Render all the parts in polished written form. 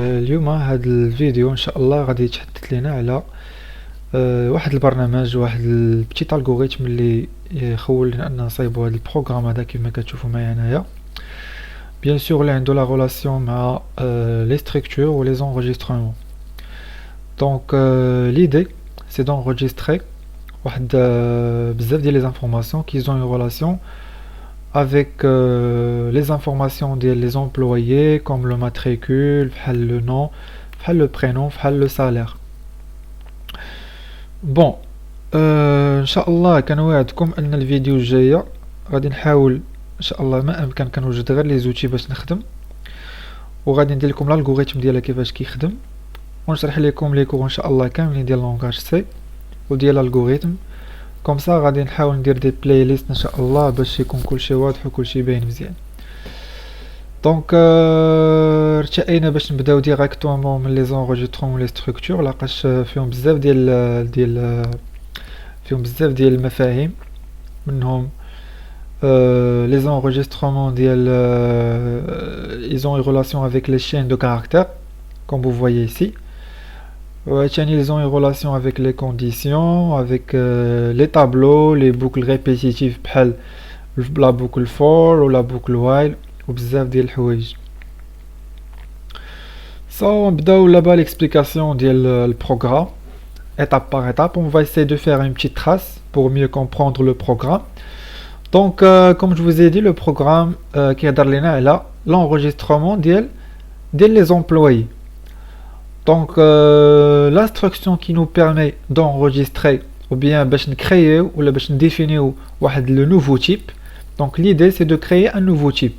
اليوم هاد الفيديو ان شاء الله غادي يتحدث لنا على واحد البرنامج، واحد البتيت الغوريثم اللي يخول لنا ان نصايبو هاد البروغرام هذا كيما كتشوفوا معايا هنايا. بيان سور اللي عنده لا ريلاسيون مع لي ستركتور و لي زونجسترمون. دونك l'idée c'est d'enregistrer واحد بزاف ديال les informations qui ont une relation avec les informations des employés comme le matricule, le nom, le prénom, le salaire. Bon, ان شاء الله كنوعدكم ان الفيديو الجايه غادي نحاول ان شاء الله ما امكن كنوجد غير لي زوتي باش نخدم، وغادي ندير لكم الالغوريثم ديالها كيفاش كيخدم، ونشرح لكم لي كور ان شاء الله كاملين ديال لونغاج سي وديال الالغوريثم. كوم سا غادي نحاول ندير دي بلاي ليست ان شاء الله باش يكون كلشي واضح وكلشي باين مزيان. دونك ارتئينا باش نبداو ديريكتومون من لي زونجسترمون لي ستركتور، لاقاش فيهم بزاف ديال المفاهيم، منهم les enregistrements ils ont une relation avec les chaînes de caractères comme vous voyez ici. Ils ont une relation avec les conditions, avec les tableaux, les boucles répétitives بحال la boucle for ou la boucle while وبزاف ديال الحوايج. نبداو لابا l'explication ديال البروغرام étape par étape. On va essayer de faire une petite trace pour mieux comprendre le programme. Donc comme je vous ai dit, le programme qui a لنا على l'enregistrement ديال les employés. Donc l'instruction qui nous permet d'enregistrer ou bien باش نكريو ولا باش نديفينيو واحد le nouveau type. Donc l'idée c'est de créer un nouveau type.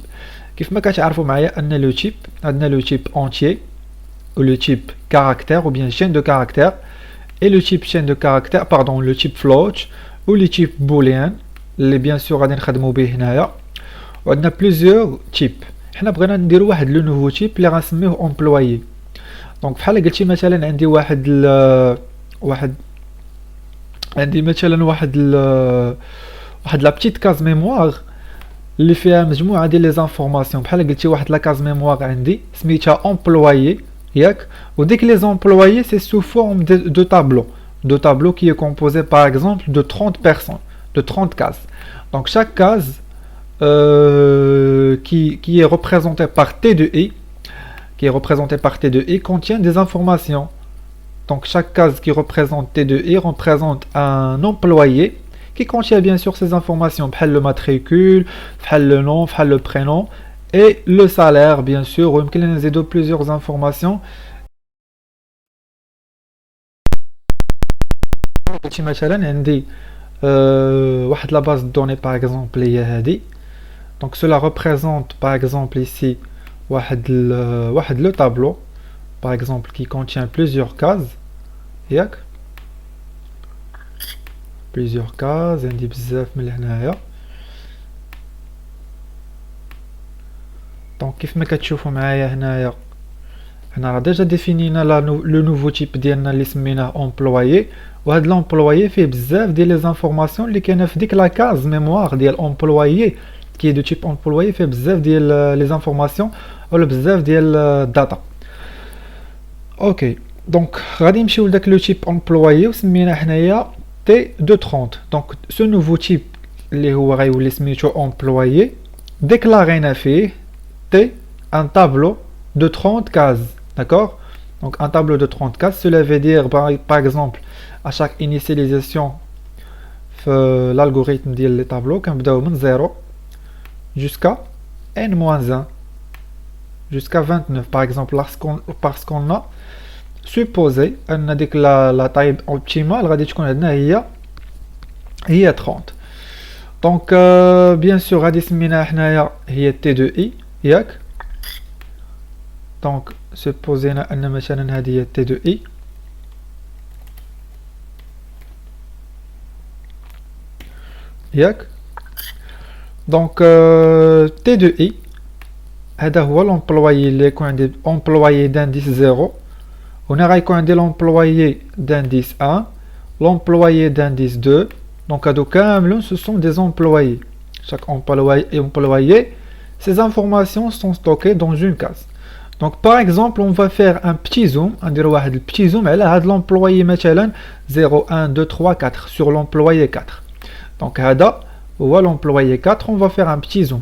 كيف ما كتعرفوا معايا ان le type عندنا le type entier ou le type caractère ou bien chaîne de caractères, et le type chaîne de caractères pardon le type float ou le type boolean اللي bien sûr غادي نخدموا به هنايا. وعندنا plusieurs types. حنا بغينا نديروا واحد le nouveau type اللي غنسميوه employé. دونك بحال قلتي مثلا عندي واحد لا بتيت كاز ميموار اللي فيها مجموعه ديال لي زانفورماسيون، بحال قلتي واحد لا كاز ميموار عندي سميتها امبلويي ياك، وديك لي زامبلويي سي سو فورم دو tableau qui est composé par exemple de 30 personnes, de 30 cases. Donc chaque case qui est représentée par T de I contient des informations. Donc chaque case qui représente T de I représente un employé qui contient bien sûr ces informations, le matricule, le nom, le prénom et le salaire bien sûr. Ou de plusieurs informations. مثلا عندي واحد la base de données par exemple هي هذه. Donc cela représente par exemple ici le tableau par exemple qui contient plusieurs cases ياك، plusieurs cases عندي بزاف من هنايا. دونك كيف ما كتشوفوا معايا هنايا حنا راه ديجا ديفينينا لو نوفو تيب ديالنا اللي سميناه امبلويي، وهاد لامبلويي فيه بزاف ديال لي زانفورماسيون اللي كاينه في ديك لا كاز ميموار ديال امبلويي كي دو تيب امبلويي، فيه بزاف ديال لي زانفورماسيون ولا بزاف ديال الداتا. اوكي دونك غادي نمشيو لداك لو تيب امبلويي وسمينا حنايا تي دو 30. دونك سو نوفو تيب اللي هو غيولي سميتو امبلويي ديكلارينا فيه تي ان تابلو de 30 cases, d'accord? Donc un tableau de 30 cases, cela veut dire par exemple à chaque initialisation l'algorithme dit les tableaux qu'on peut de 0 jusqu'à n-1 jusqu'à 29 par exemple, parce qu'on a supposé la taille optimale غادي تكون عندنا هي 30. donc bien sûr غادي سميناها حنايا هي t de i ياك. Donc supposons أن مثلا هذه هي T de I ياك. donc T de I هذا هو l'employé اللي يكون عندي employé d'indice 0، هنا غيكون عندي l'employé d'indice 1، l'employé d'indice 2. donc هادو كاملون ce sont des employés. chaque employé, ces informations sont stockées dans une case. Donc par exemple, on va faire un petit zoom, on dirait un petit zoom à l'employé مثلا 0, 1, 2, 3, 4 sur l'employé 4. Donc هذا هو l'employé 4, on va faire un petit zoom.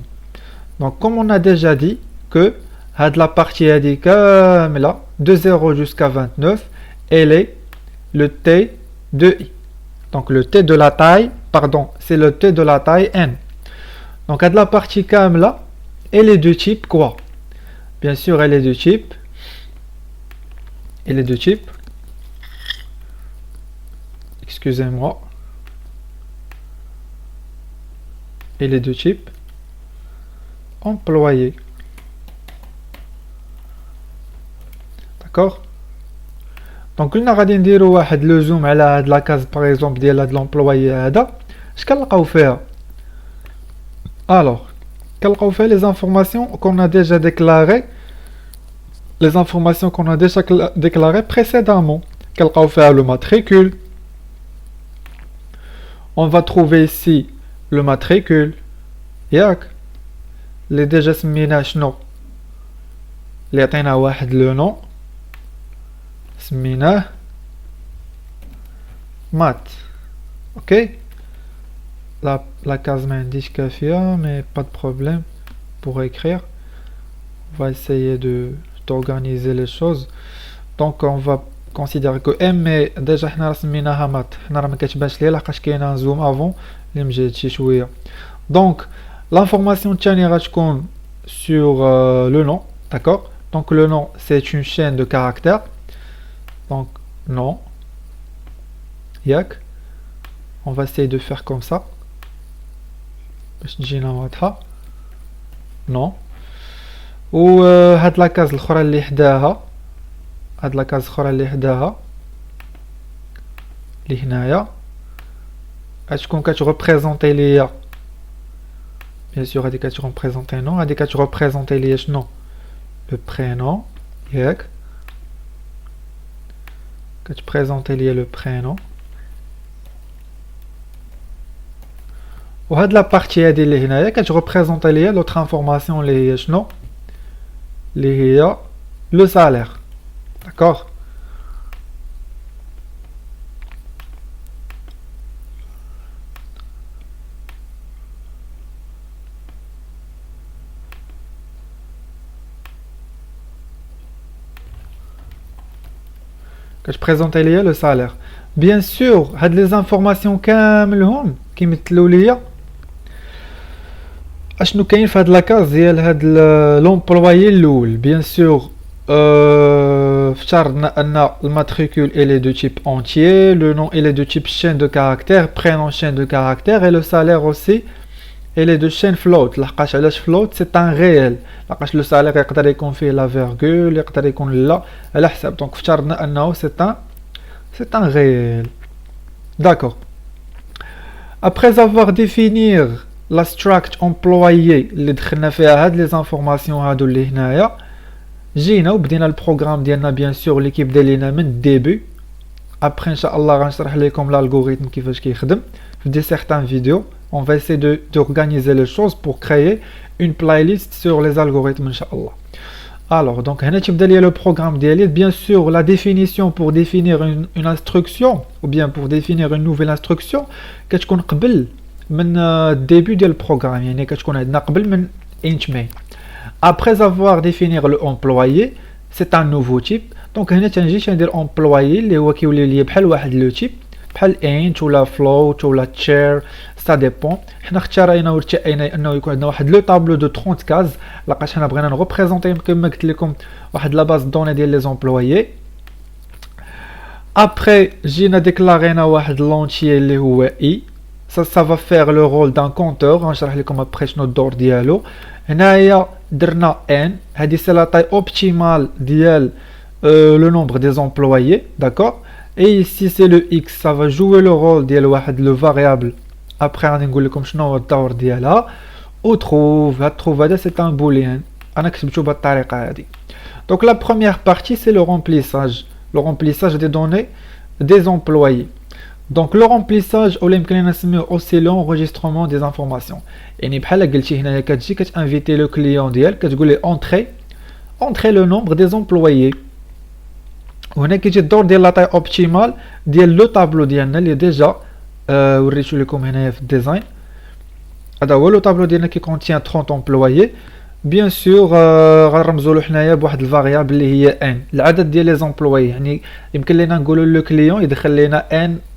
Donc comme on a déjà dit que la partie là de 0 jusqu'à 29, elle est le T de I. Donc le T de la taille, pardon, c'est le T de la taille N. Donc la partie là, elle est de type quoi? Bien sûr, elle est de type. Excusez-moi. Elle est de type employé. D'accord? Donc, nous allons faire le zoom à la case, par exemple, de l'employé. Ce qu'on fait. Alors, qu'on fait les informations qu'on a déjà déclarées. Les informations qu'on a déjà déclarées précédemment. Qu'on fait le matricule. On va trouver ici le matricule. Yak. Les déjà سميناه شنو اللي عطينا واحد le nom سميناه mat. Ok, la case m'indique كافية, mais pas de problème pour écrire. On va essayer d'organiser les choses. Donc on va considérer que M est déjà حنا سميناها mat, حنا راه ما كتبانش ليا لحقاش كاينه zoom avant اللي مجات شي شويه. Donc l'information تانية غتكون sur le nom, d'accord? Donc le nom c'est une chaîne de caractères. Donc nom, yak. On va essayer de faire comme ça. Non. و هاد لا كاز الاخرى اللي حداها, هاد لا كاز الاخرى اللي حداها اللي هنايا غتكون كتريبريزونطي ليا. Bien sûr, هادي كتريبريزونطي نو, هادي كتريبريزونطي ليا شنو؟ لو برينون, ياك. كتبريزونطي ليا لو برينون. وهاد لا بارتي هادي اللي هنايا كتريبريزونطي ليا لوطر انفورماسيون اللي هي شنو؟ اللي هي لو سالير. داكوغ. كتبريزونطي ليا لو سالير. Bien sûr, هاد les informations كاملهم كيمثلوا ليا اشنو كاين في هاد لاكاز ديال هاد لومبلويي الاول. بيان سور افترضنا ان الماتريكول elle est de type entier, le nom elle est de type chaîne de caractères, prénom chaîne de caractères, et le salaire aussi elle est de chaîne float. لحقاش علاش float c'est un réel, لحقاش le salaire يقدر يكون فيه la virgule, يقدر يكون لا على حسب. دونك افترضنا انه c'est un réel. D'accord. Après avoir défini la struct employé اللي دخلنا فيها هاد les informations هادو اللي هنايا, جينا وبدينا البروغرام ديالنا. بيان سور اللي كيبدا لينا من الديبي. Après ان شاء الله غنشرح لكم l'algorithme كيفاش كيخدم في certains vidéos. On va essayer d'organiser les choses pour créer une playlist sur les algorithmes ان شاء الله. Alors, donc, le programme d'élite, bien sûr, la définition pour définir une instruction, ou bien pour définir une nouvelle instruction, qu'est-ce qu'on قبل من début du programme, يعني qu'est-ce qu'on a قبل من int main. Après avoir défini le employé, c'est un nouveau type. Donc, هنا تنجي ندير employé اللي هو كيولي لي بحال واحد لو type, بحال int ولا float ولا char, ça dépend. حنا اختارينا ورتأينا انه يكون عندنا واحد لو طابلو دو 30 كاز, لقاش حنا بغينا نغوبريزونطي كما قلت لكم واحد لا باز دوني ديال لي زومبلويي. ابري جينا ديكلارينا واحد لونتيي اللي هو اي, ça va faire le rôle d'un compteur. غنشرح لكم ابري شنو الدور ديالو. هنايا درنا n, هادي سي لا تاي اوبتيمال ديال لو نومبر دي زومبلويي, داكور. Et ici c'est le x, ça va jouer le rôle ديال واحد le variable. Après غادي نقول لكم شنو هو الدور ديالها. وتروف هذا c'est un boolean, انا كتبتو بهاد الطريقه هادي. Donc la première partie c'est le remplissage des données des employés. Donc le remplissage ou يمكن لنا نسميوه aussi l'enregistrement des informations. يعني بحال قلتي هنايا كتجي كتانفيتي لو كليون ديالك, كتقول ليه entrer le nombre des employés. وهنا كيجي الدور ديال لا تاي اوبتيمال ديال لو طابلو ديالنا اللي ديجا وريتو لكم هنايا في الديزاين. هذا هو لو طابلو ديالنا كي كونتيان 30 امبلويي. بيان سور غنرمزوا له حنايا بواحد الفاريابل اللي هي ان، العدد ديال لي زومبلويي. يعني يمكن لينا نقولوا لو كليون يدخل لنا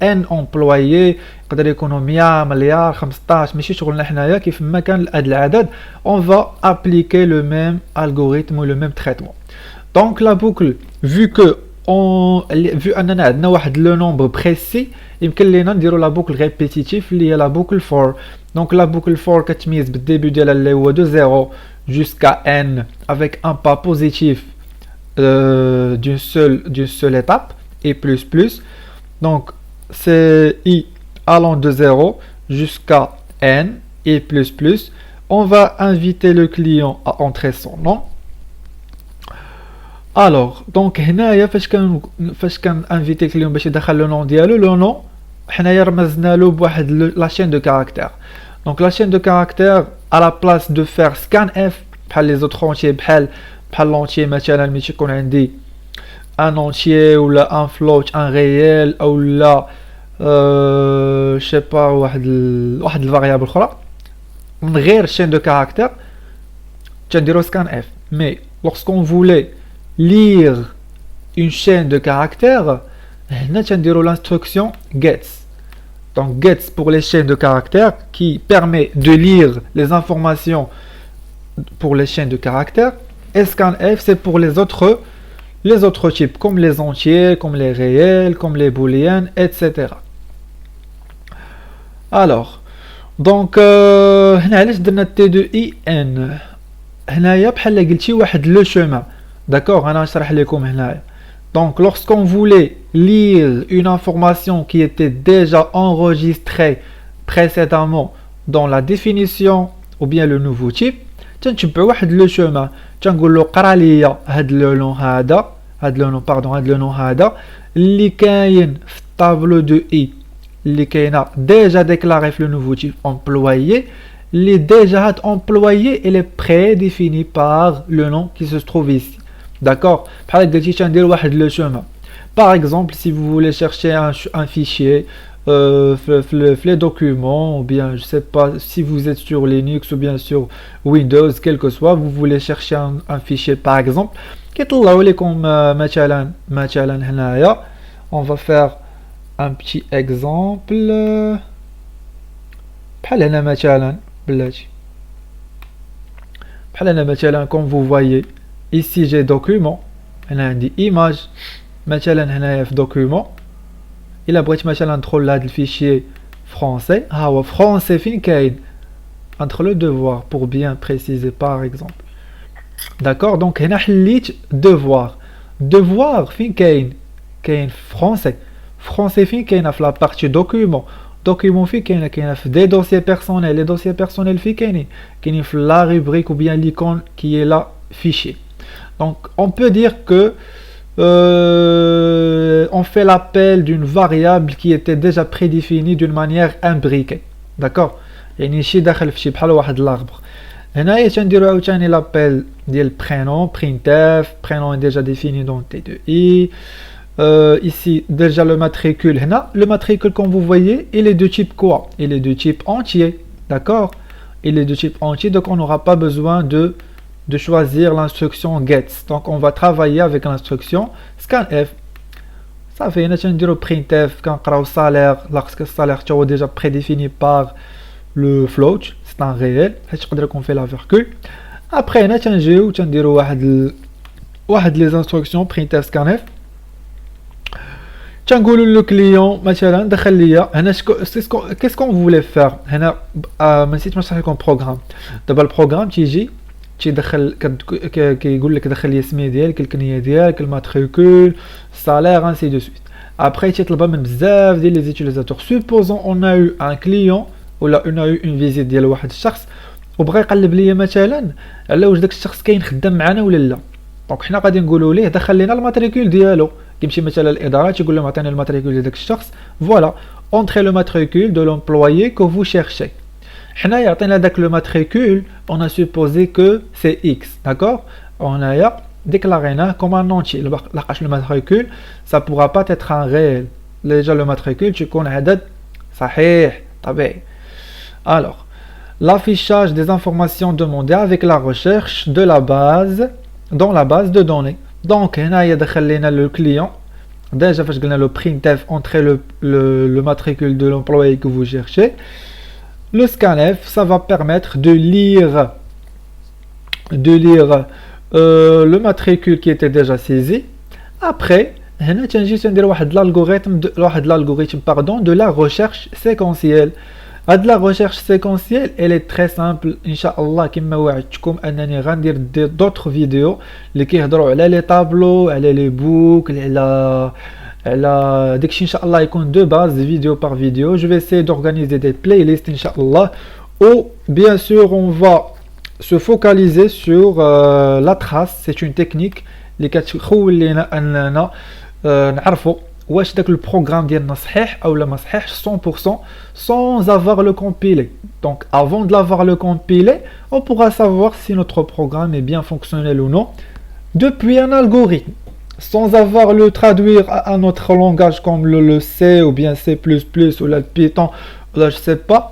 ان امبلويي، يقدر يكونوا 100 مليار 15، ماشي شغلنا حنايا. كيف ما كان هذا العدد اون فا ابليكي لو ميم الغوريثم و لو ميم تريتمون. دونك لا بوكل vu اننا عندنا واحد لو نومبر بريسي، يمكن لينا نديرو لا بوكل ريبيتيتيف اللي هي لا بوكل فور. دونك لا بوكل فور كتميز بالديبي ديالها اللي هو دو 0 jusqu'à n avec un pas positif d'une seule étape et plus. Donc c'est i allant de 0 jusqu'à n et plus. On va inviter le client à entrer son nom. Alors donc هنايا فاش كان انفيتي الكليون باش يدخل لو نون ديالو، لو نون حنايا رمزنا له بواحد لا شين دو كاركتير. Donc la chaîne de caractères, à la place de faire scanf بحال les autres entiers بحال l'entier مثلا ملي تيكون عندي un entier ou là un float un réel ou là je sais pas واحد الفاريابل اخرى من غير chaîne de caractères تنديرو scanf. Mais lorsqu'on voulait lire une chaîne de caractères هنا تنديرو l'instruction gets. Donc gets pour les chaînes de caractères qui permet de lire les informations pour les chaînes de caractères, et scanf c'est pour les autres types comme les entiers, comme les réels, comme les booléennes, etc. Alors donc هنا علاش درنا t de in هنايا بحال قلتي واحد لو chemin. d'accord انا نشرح لكم هنايا. Donc, lorsqu'on voulait lire une information qui était déjà enregistrée précédemment dans la définition ou bien le nouveau type, تنتبع واحد لو chemin. تنقول له قرا ليا هاد لو نون هذا، هاد لو نون هذا اللي كاين في الطابلو دو اي اللي كاينه déjà déclaré في le nouveau type employé. اللي déjà هاد employé il est prédéfini par le nom qui se trouve ici. D'accord, par exemple, par exemple, si vous voulez chercher un fichier, les documents, ou bien je sais pas si vous êtes sur Linux ou bien sur Windows, quel que soit, vous voulez chercher un fichier par exemple, on va faire un petit exemple. Comme vous voyez ici j'ai document, هنا عندي image مثلا هنايا في document. إلا بغيت مثلا ندخل لهاد الفيشي français، ها هو français فين كاين entre le devoir pour bien préciser par exemple. d'accord donc هنا حليت devoir فين كاين français فين كاينه في la partie document فين كاينه في des dossiers personnels. les dossiers personnels فين كاينين في la rubrique ou bien l'icône qui est là fichier. Donc on peut dire que on fait l'appel d'une variable qui était déjà prédéfinie d'une manière imbriquée. d'accord يعني شي داخل في شي بحال واحد l'arbre. هنايا تنديرو عاوتاني l'appel ديال prénom printf. prénom est déjà défini dans T2i. Ici déjà le matricule. هنا le matricule comme vous voyez il est de type quoi? Il est de type entier. d'accord il est de type entier, donc on n'aura pas besoin de choisir l'instruction gets. Donc on va travailler avec l'instruction scanf. Ça fait une printf quand on salaire, lorsque le salaire est déjà prédéfini par le float, c'est un réel. On fait la virgule. Après on va les instructions printf scanf. تنقولوا للكليون مثلا دخل ليا هنا qu'est-ce qu'on voulait faire. هنا ما نسيت نشرح لكم بروغرام. دابا البروغرام تيدخل كيقول لك دخل لي السميه ديالك الكنيه ديالك الماتريكول السالير انسي دو سويت. ابري تيطلبها من بزاف ديال لي زيتيليزاتور. سوبوزون اون ا يو ان كليون ولا اون ا يو اون فيزيت ديال واحد الشخص وبغى يقلب ليا مثلا على واش داك الشخص كاين خدام معنا ولا لا. دونك حنا غادي نقولوا ليه دخل لينا الماتريكول ديالو. كيمشي مثلا الاداره تيقول لهم عطيني الماتريكول ديال داك الشخص. فوالا اونتري لو ماتريكول دو لومبلويي كو فو شيرشي. حنا يعطينا داك لو ماتريكول on a supposé que c'est x. d'accord on a déclaré comme un entier. Le matricule, ça ne pourra pas être un réel. Déjà, le matricule, tu connais عدد صحيح طبيعي. Alors, l'affichage des informations demandées avec la recherche de la base, dans la base de données. Donc, هنا يدخل لنا le client. Déjà, فاش قلنا le printf, entrer le matricule de l'employé que vous cherchez. Le scanf, ça va permettre de lire le matricule qui était déjà saisi. Après, هنا تنجي ندير واحد l'algorithme de la recherche séquentielle. La recherche séquentielle, elle est très simple. Inch'Allah, كما وعدتكم انني غندير d'autres vidéos اللي كيهضروا على les tableaux, على les boucles, على داكشي Inch'Allah يكون de base vidéo par vidéo. Je vais essayer d'organiser des playlists Inch'Allah où bien sûr on va se focaliser sur la trace. C'est une technique اللي كتخولينا اننا نعرفوا واش داك البروغرام ديالنا صحيح او لا ما صحيحش 100% sans avoir le compilé. Donc avant de l'avoir le compilé, on pourra savoir si notre programme est bien fonctionnel ou non depuis un algorithme, sans avoir le traduire à un autre langage comme le C ou bien C++ ou le Python ou là je sais pas.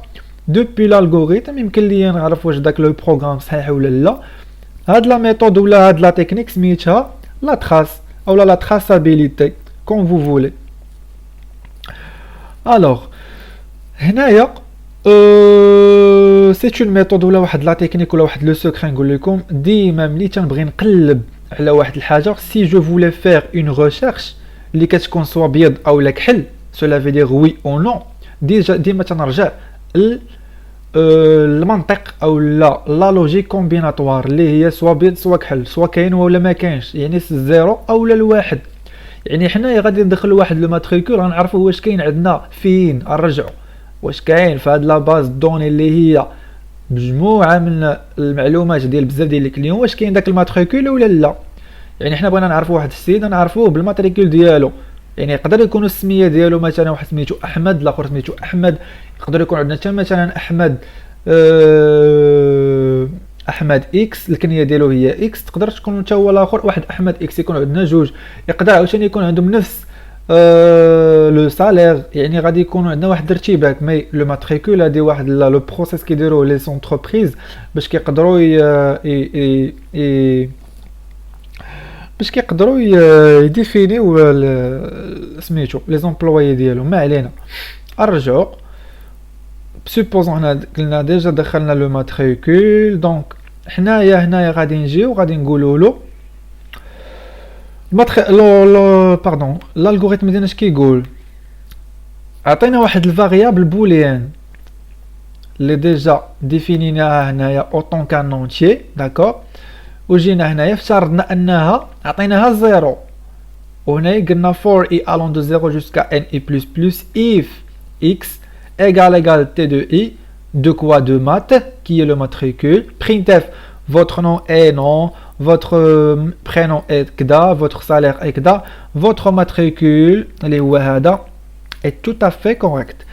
Depuis l'algorithme يمكن لي نعرف واش داك le programme صحيح ولا لا. هاد la méthode ou là هاد la technique سميتها la trace ou la traçabilité, comme vous voulez. Alors, c'est une méthode ولا واحد la technique ولا واحد le secret نقول لكم ديما ملي تنبغي نقلب على واحد الحاجه. Si je voulais faire une recherche اللي كتكون سوا بيض او لا كحل, cela veut dire oui ou non, ديما تنرجع المنطق او لا لوجيك كومبيناتوار اللي هي سوا بيض سوا كحل, سوا كاين ولا ما كاينش, يعني الزيرو او الواحد. يعني حنايا غادي ندخلوا واحد لو ماتريكول غنعرفوا واش كاين عندنا فين نرجعوا واش كاين في هاد لا باز دوني اللي هي مجموعه من المعلومات ديال بزاف ديال الكليون, واش كاين داك الماتريكول ولا لا. يعني حنا بغينا نعرفوا واحد السيد نعرفوه بالماتريكول ديالو, يعني يقدر يكون السميه ديالو مثلا واحد سميتو احمد, الاخر سميتو احمد, يقدر يكون عندنا حتى مثلا احمد احمد اكس الكنيه ديالو هي اكس, تقدر تكون حتى هو الاخر واحد احمد اكس, يكون عندنا جوج. يقدر عاوتاني يكون عندهم نفس لو سالير, يعني غادي يكونوا عندنا واحد الترتيبات. مي لو ماتريكول هادي واحد لو بروسيس كيديروه لي سونتربريز باش كيقدروا يديفينيو سميتو لي زومبلويي ديالهم. ما علينا, نرجعوا سوبوزون هنا قلنا ديجا دخلنا لو ماتريكول. دونك هنايا غادي نجيو غادي نقولوا له باردون الالغوريثم ديالنا اش كيقول. عطينا واحد الفاريابل بوليان اللي ديجا ديفينيناها هنايا اوطون كان اونتيي, داكور. وجينا هنايا افترضنا انها عطيناها زيرو, وهنايا قلنا for i allant de 0 jusqu'à n i plus if x égale t de i de quoi, de maths qui est le matricule. Printf, votre nom est non, votre prénom est kda, votre salaire est kda, votre matricule اللي هو هذا est tout à fait correct.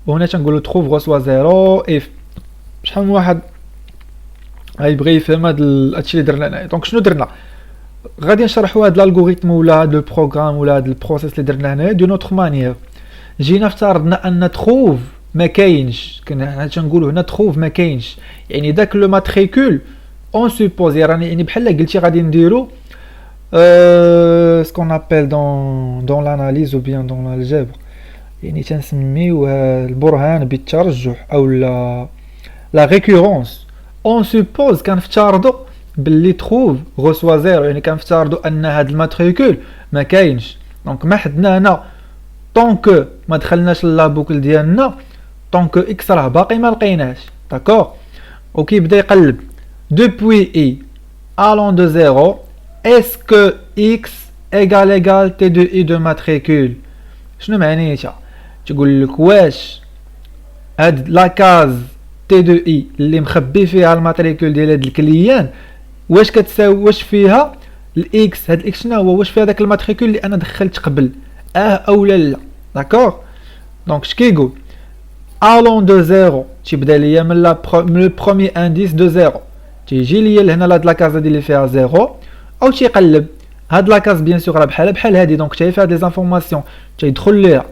وهنا تنقولوا trouve reçoit 0 if شحال من واحد غيبغي يفهم هادشي اللي درنا هنايا. دونك شنو درنا؟ غادي نشرحوا هاد الالغوريثم ولا هاد البروغرام ولا هاد البروسيس اللي درنا هنايا دو نوتر مانيير. جينا افترضنا ان تروف ما كاينش, كنا تنقولوا هنا تروف ما كاينش, يعني داك لو ماتريكول اون سوبوز, يعني بحال قلتي غادي نديرو سكون ابل دون لاناليز او بيان دون الجبر, يعني تنسميو البرهان بالترجح او لا ريكورونس. اون سوبوز كنفترضوا باللي تروف غوسوا زيرو, يعني كنفترضوا ان هاد الماتريكول ما كاينش. دونك ما حدنا هنا طونك ما دخلناش لابوكل ديالنا, طونك اكس راه باقي ما لقيناش, داكور. وكيبدا يقلب depuis i allant de 0 est-ce que x égale t de i de matricule. شنو معنيتها؟ تقول لك واش هاد لا كاز تي دو اي اللي مخبي فيها الماتريكول ديال هاد الكليان واش كتساوي واش فيها الاكس. هاد الاكس شنو هو؟ واش فيها داك الماتريكول اللي انا دخلت قبل او لا, داكور. دونك اش كيقول الون دو زيرو تيبدا ليا من لو بروميي انديس دو زيرو, تيجي ليا لهنا لهاد لاكازا ديال اللي فيها زيرو او تيقلب هاد لاكاز بيان سور راه بحال هادي دونك شايف هاد لي زانفورماسيون تيدخل ليها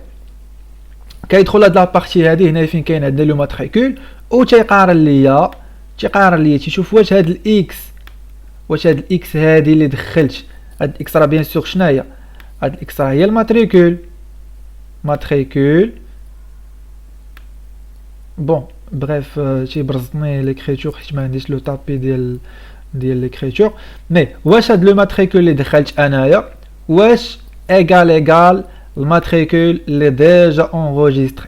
كيدخل هاد لابارتي هادي هنا فين كاين عندنا لو ماتريكول و تيقارن ليا تيشوف واش هاد الاكس هادي اللي دخلت هاد الاكس راه بيان سور شناهي هاد الاكس راه هي الماتريكول بون بريف تيبرزني ليكريتور حيت ما عنديش لو طابي ديال ليكريتور مي واش هاد لو ماتريكول اللي دخلت انايا واش égal الماتريكول اللي ديجا enregistré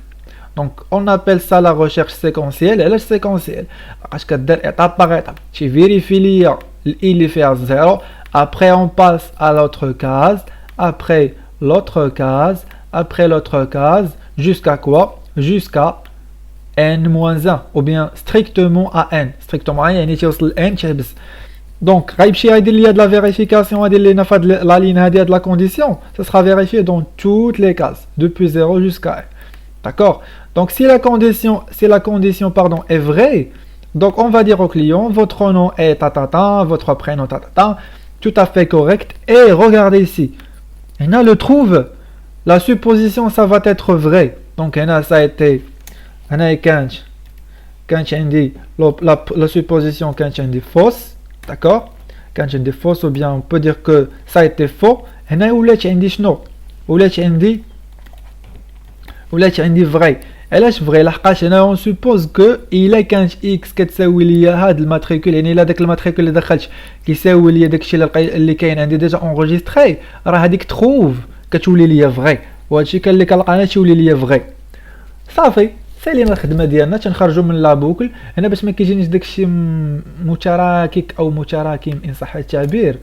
donc on appelle ça la recherche séquentielle علاش séquentielle باش كدير étape par étape تيفيريفي ليا الاي اللي فيها 0 après on passe à l'autre case après l'autre case jusqu'à quoi jusqu'à n-1 ou bien strictement à n يعني توصل n تيحبس donc غيمشي يدير ليا de la vérification هادي اللي هنا فهاد لا لين هادي هاد la condition ça sera vérifié dans toutes les cases depuis 0 jusqu'à n d'accord donc si la condition pardon est vraie donc on va dire au client votre nom est tatata votre prénom tatata tout à fait correct et regardez ici هنا le trouve la supposition ça va être vrai donc هنا ça a été هنا كانت عندي la supposition كانت عندي fausse d'accord كانت عندي fausse ou bien on peut dire que ça a été faux هنا ولات عندي شنو ولات عندي vrai علاش فري لحقاش هنا اون سوبوز كو الا كانت اكس كتساوي ليا هاد الماتريكول يعني الا داك الماتريكول اللي دخلت كيساوي ليا داكشي اللي كاين عندي ديجا اونغيستري راه هذيك تروف كتولي ليا فري وهادشي كان اللي كنلقى انا تولي ليا فري صافي سالينا الخدمه ديالنا تنخرجوا من لابوكل هنا باش ما كيجينيش داكشي متراكك او متراكم ان صح التعبير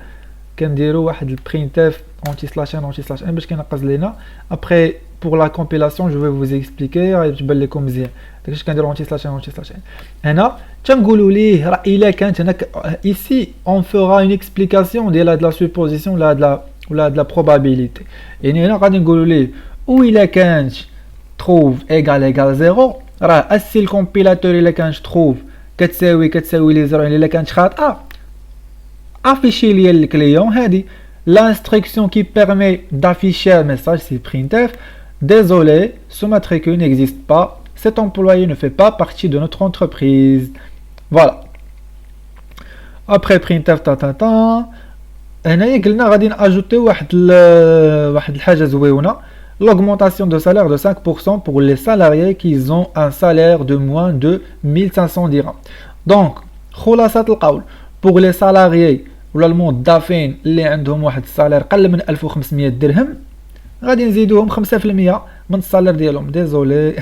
كنديروا واحد البرينتف anti slash n باش كينقص لينا ابري pour la compilation je vais vous expliquer تبان لكم مزيان داكشي كنديروا anti slash n هنا تنقولوا ليه راه الا كانت هنا ici on fera une explication ديال هاد لا supposition ولا هاد لا probabilité يعني هنا غادي نقولوا ليه و الا كانت trouve égal 0 راه اسي الكومبيلاتور الا كانت trouve كتساوي لي 0 يعني الا كانت خاطئه afficher ليا الكليون هادي l'instruction qui permet d'afficher un message c'est printf désolé ce matricule n'existe pas cet employé ne fait pas partie de notre entreprise voilà après printf هنايا قلنا غادي ناجوتيو واحد الحاجه زويونه l'augmentation de salaire de 5% pour les salariés qui ont un salaire de moins de 1500 dirhams donc خلاصة القول pour les salariés ولا الموظفين اللي عندهم واحد السالير قل من 1500 درهم غادي نزيدوهم 5% من السالير ديالهم ديزولي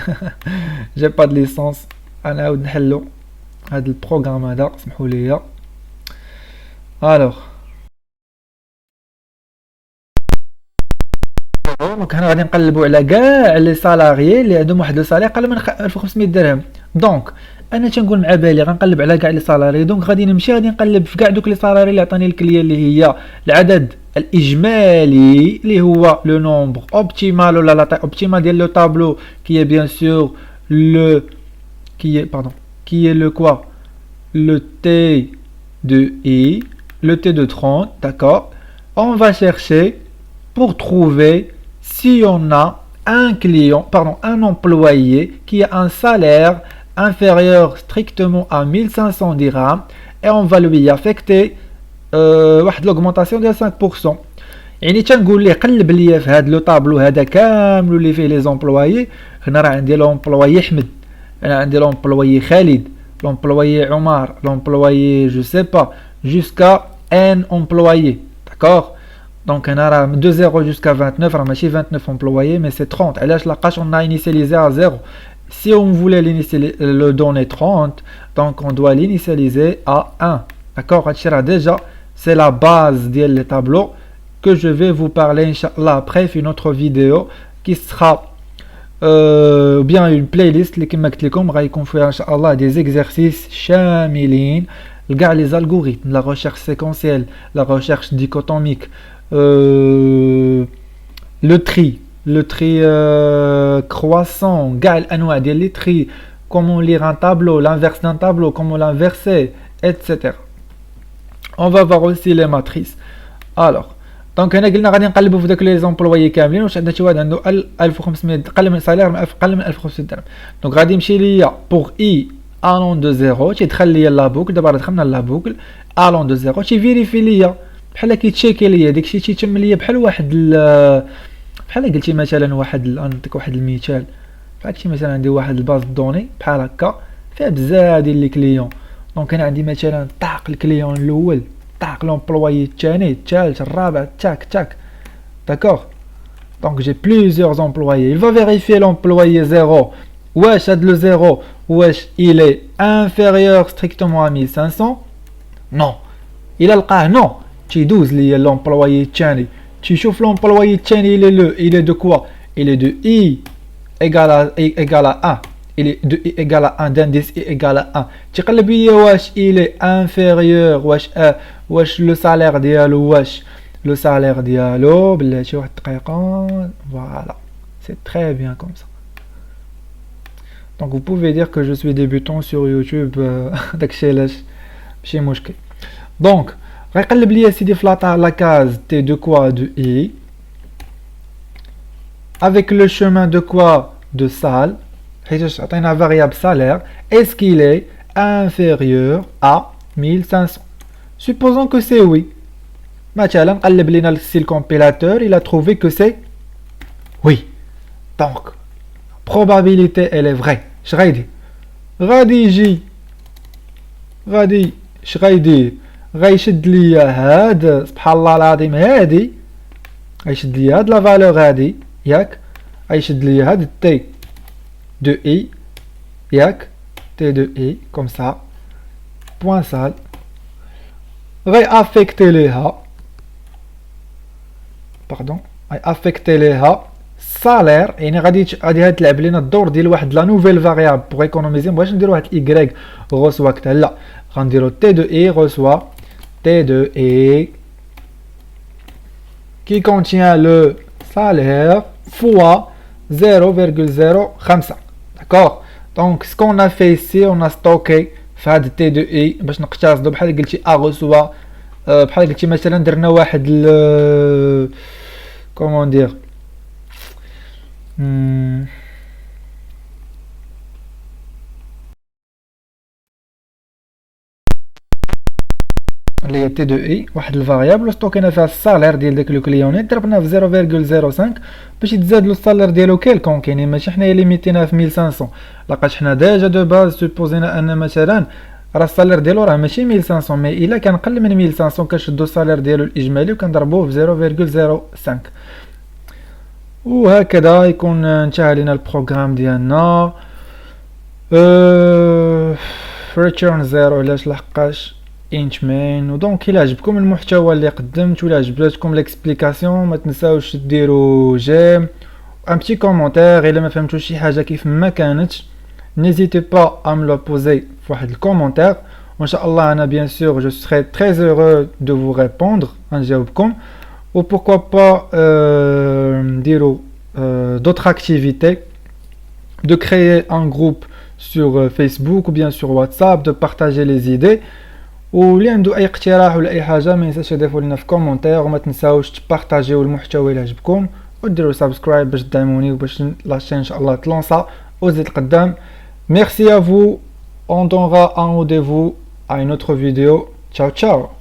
جي با د ليسونس انا عاود نحلو هاد البروغرام هذا سمحوا لي الوغ دونك هنا غادي نقلبوا على كاع لي سالاريي اللي عندهم واحد السالير قل من 1500 درهم دونك انا تنقول مع بالي غنقلب على كاع لي سالاري دونك غادي نقلب في كاع دوك لي سالاري اللي عطاني الكليه اللي هي العدد الاجمالي اللي هو لو نومبر اوبتيمال ولا لا تاي اوبتيمال ديال لو طابلو كي بيان سور لو كي لو كوا le T de I, le T de 30, d'accord. On va chercher pour trouver si on a un employé qui a un salaire inférieur strictement à 1500 dirhams et on va lui affecter l'augmentation de 5%. يعني تنقول ليه قلب لي في هذا لو طابلو هذا كامل اللي فيه لي زومبلويي هنا راه عندي لومبلويي احمد انا عندي لومبلويي خالد l'employé Omar, l'employé je sais pas, jusqu'à un employé, d'accord. Donc on a de 0 jusqu'à 29, on a 29 employés, mais c'est 30. Et là, on a initialisé à 0. Si on voulait le donner 30, donc on doit l'initialiser à 1, d'accord. Déjà, c'est la base des tableaux que je vais vous parler, Inch'Allah, après une autre vidéo qui sera bien une playlist اللي كما قلت لكم غيكون فيها ان شاء الله des exercices شاملين لكاع les algorithmes la recherche séquentielle la recherche dichotomique le tri croissant كاع الانواع ديال لي tri comment lire un tableau l'inverse d'un tableau comment l'inverser etc. On va voir aussi les matrices الوغ دونك هنا قلنا غادي نقلبوا في داك لي زومبلويي كاملين. واش عندنا شي واحد عنده 1500 قل من سالير اقل من 1500 درهم. دونك غادي يمشي ليا بوغ اي الون دو زيرو تيدخل ليا لا بوكل. دابا دخلنا لا بوكل الون دو زيرو تيفيريفي ليا بحال كيتشيكي ليا داكشي تيتم ليا بحال واحد بحال قلتي مثلا واحد نعطيك واحد المثال بحال قلتي مثلا عندي واحد الباز دوني بحال هكا فيها بزاف ديال لي كليون. دونك انا عندي مثلا طاق الكليون الاول طاق لومبلويي الثاني الثالث الرابع تاك تاك داكوغ. دونك جي بليزيور امبلويي. il va vérifier l'employé 0 واش هاد لو 0 واش il est inférieur strictement à 1500 non. الى لقاه نو تيدوز ليا لومبلويي الثاني تيشوف لومبلويي الثاني il est de quoi il est de i égale à 1 il est de i égale à 1 d'indice i égale à 1 تيقلب ليا واش il est inférieur واش لو سالير ديالو واش لو سالير ديالو بلاتي واحد الدقيقه فوالا c'est très bien comme ça. Donc vous pouvez dire que je suis débutant sur YouTube داكشي علاش ماشي مشكل. دونك غيقلب ليا سيدي في لا كاز تي دو كوا دو اي avec le chemin de quoi de salle حيت عطينا variable salaire est-ce qu'il est inférieur à 1500. supposons que c'est oui. مثلا قلب لينا السيل compilateur il a trouvé que c'est oui. donc probabilité elle est vraie. اش غايدير غادي يجي غادي اش غايدير غيشد ليا هاد سبحان الله العظيم هادي غيشد ليا هاد لا فالور هادي ياك غيشد ليا هاد تي دو اي ياك تي دو اي كوم سا بوين سال غي افيكتي ليها باردون غي افيكتي ليها سالير يعني غادي تلعب لينا الدور ديال واحد لا نوفيل فاريابل بوغ ايكونوميزي. مبغاش ندير واحد ايكغيك غوسوا كتا لا غنديرو تي دو اي غوسوا تي دو اي qui contient le salaire fois 0,05. D'accord. Donc ce qu'on a fait ici on a stocké في هاد تي دو اي باش نقتصدو بحال قلتي ا غوسوا بحال قلتي مثلا درنا واحد كومون دير اللي هي تي دو اي واحد الفاريابل ستوكينا فيها السالير ديال داك لو كليوني ضربنا في 0.05 باش يتزاد له السالير ديالو كيلكونك يعني ماشي حنايا ليميتيناه في 1500 لقاش حنا ديجا دو باز سوبوزينا ان مثلا راه السالير ديالو راه ماشي 1500 مي الا كان قل من 1500 كنشدو السالير ديالو الاجمالي وكنضربوه في 0.05 وهكذا يكون انتهى لنا البروغرام ديالنا. return 0 علاش لحقاش انش مين. ودونك الى عجبكم المحتوى اللي قدمت ولا عجبتكم ليكسبليكاسيون ما تنساوش ديروا جيم ان بتي كومونتير. الا ما فهمتوش شي حاجه كيف ما كانت n'hésitez pas à me le poser في واحد الكومونتير وان شاء الله انا bien sûr je serai très heureux de vous répondre نجاوبكم. ou pourquoi pas dire d'autres activités, de créer un groupe sur Facebook ou bien sur WhatsApp, de partager les idées. واللي عنده اي اقتراح ولا اي حاجه ما ينساش يضيفوا لنا في كومونتير وما تنساوش تبارطاجيو المحتوى اللي عجبكم وديروا سبسكرايب باش تدعموني وباش لاشين ان شاء الله تلونسا وزيد قدام. Merci à vous, on donnera un rendez-vous à une autre vidéo. Ciao ciao.